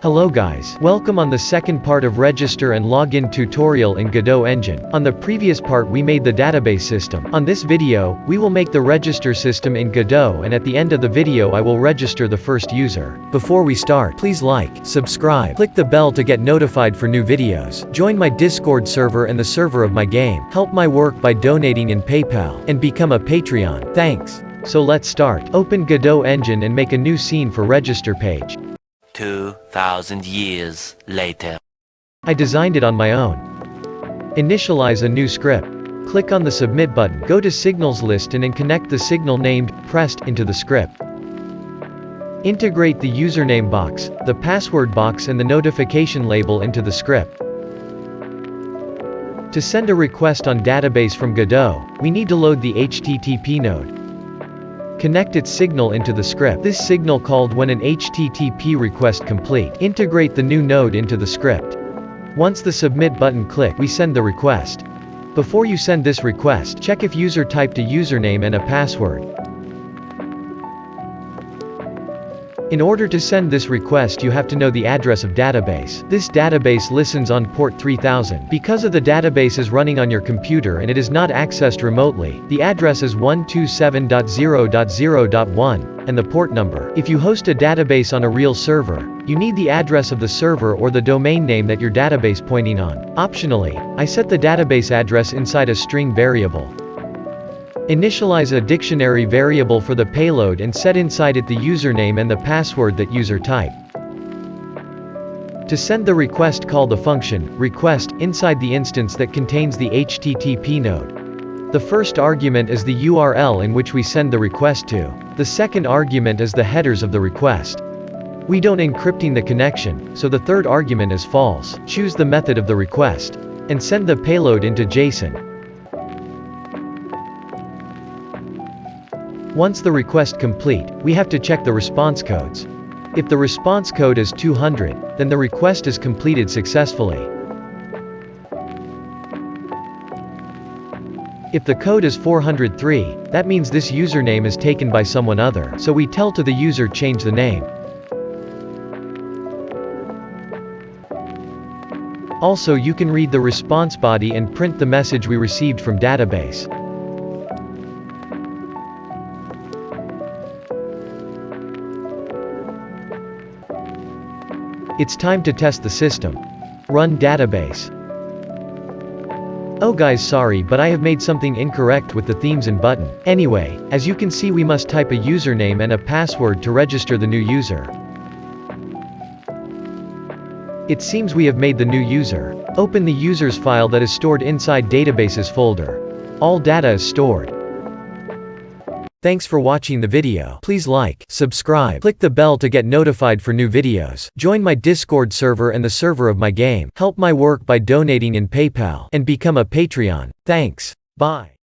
Hello guys, welcome on the second part of register and login tutorial in Godot engine. On the previous part we made the database system. On this video, we will make the register system in Godot, and at the end of the video I will register the first user. Before we start, please like, subscribe, click the bell to get notified for new videos. Join my Discord server and the server of my game. Help my work by donating in PayPal, and become a Patreon. Thanks. So let's start. Open Godot engine and make a new scene for register page. 2,000 years later. I designed it on my own. Initialize a new script. Click on the submit button. Go to signals list and connect the signal named pressed into the script. Integrate the username box, the password box and the notification label into the script. To send a request on database from Godot, we need to load the HTTP node. Connect its signal into the script. This signal called when an HTTP request complete. Integrate the new node into the script. Once the submit button click, we send the request. Before you send this request, check if user typed a username and a password. In order to send this request you have to know the address of database. This database listens on port 3000. Because of the database is running on your computer and it is not accessed remotely, the address is 127.0.0.1, and the port number. If you host a database on a real server, you need the address of the server or the domain name that your database pointing on. Optionally, I set the database address inside a string variable. Initialize a dictionary variable for the payload and set inside it the username and the password that user typed. To send the request, call the function request inside the instance that contains the HTTP node. The first argument is the URL in which we send the request to. The second argument is the headers of the request. We don't encrypting the connection, so the third argument is false. Choose the method of the request and send the payload into JSON. Once the request complete, we have to check the response codes. If the response code is 200, then the request is completed successfully. If the code is 403, that means this username is taken by someone other, so we tell to the user change the name. Also you can read the response body and print the message we received from database. It's time to test the system. Run database. Oh guys, sorry but I have made something incorrect with the themes and button. Anyway, as you can see we must type a username and a password to register the new user. It seems we have made the new user. Open the users file that is stored inside databases folder. All data is stored. Thanks for watching the video. Please like, subscribe, click the bell to get notified for new videos. Join my Discord server and the server of my game. Help my work by donating in PayPal, and become a Patreon. Thanks. Bye.